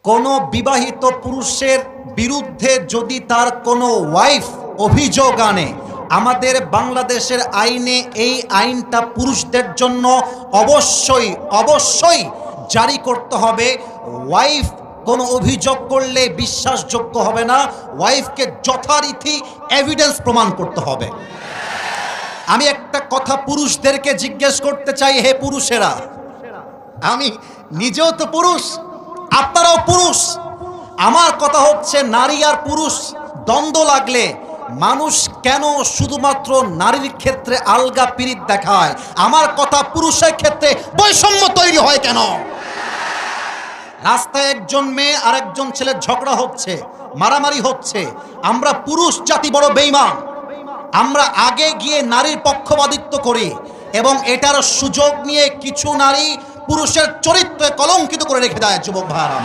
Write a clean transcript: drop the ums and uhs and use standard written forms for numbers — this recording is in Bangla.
কোনো বিবাহিত পুরুষের বিরুদ্ধে যদি তার কোনো ওয়াইফ অভিযোগ আনে, আমাদের বাংলাদেশের আইনে এই আইনটা পুরুষদের জন্য অবশ্যই জারি করতে হবে। ওয়াইফ কোনো অভিযোগ করলে বিশ্বাসযোগ্য হবে না, ওয়াইফকে যথারীতি এভিডেন্স প্রমাণ করতে হবে। আমি একটা কথা পুরুষদেরকে জিজ্ঞেস করতে চাই, হে পুরুষেরা, আমি নিজেও তো পুরুষ, আপনারাও পুরুষ। আমার কথা হচ্ছে, নারী আর পুরুষ দ্বন্দ্ব লাগলে মানুষ কেন শুধুমাত্র নারীর ক্ষেত্রে আলগা পিরিত দেখায়? আমার কথা, পুরুষের ক্ষেত্রে বৈষম্য তৈরি হয় কেন? রাস্তায় একজন মেয়ে আর একজন ছেলের ঝগড়া হচ্ছে, মারামারি হচ্ছে, আমরা পুরুষ জাতি বড় বেঈমান। আমরা আগে গিয়ে নারীর পক্ষপাতিত্ব করি এবং এটার সুযোগ নিয়ে কিছু নারী পুরুষের চরিত্রে কলঙ্কিত করে রেখে দেয়। যুবক ভাইরা,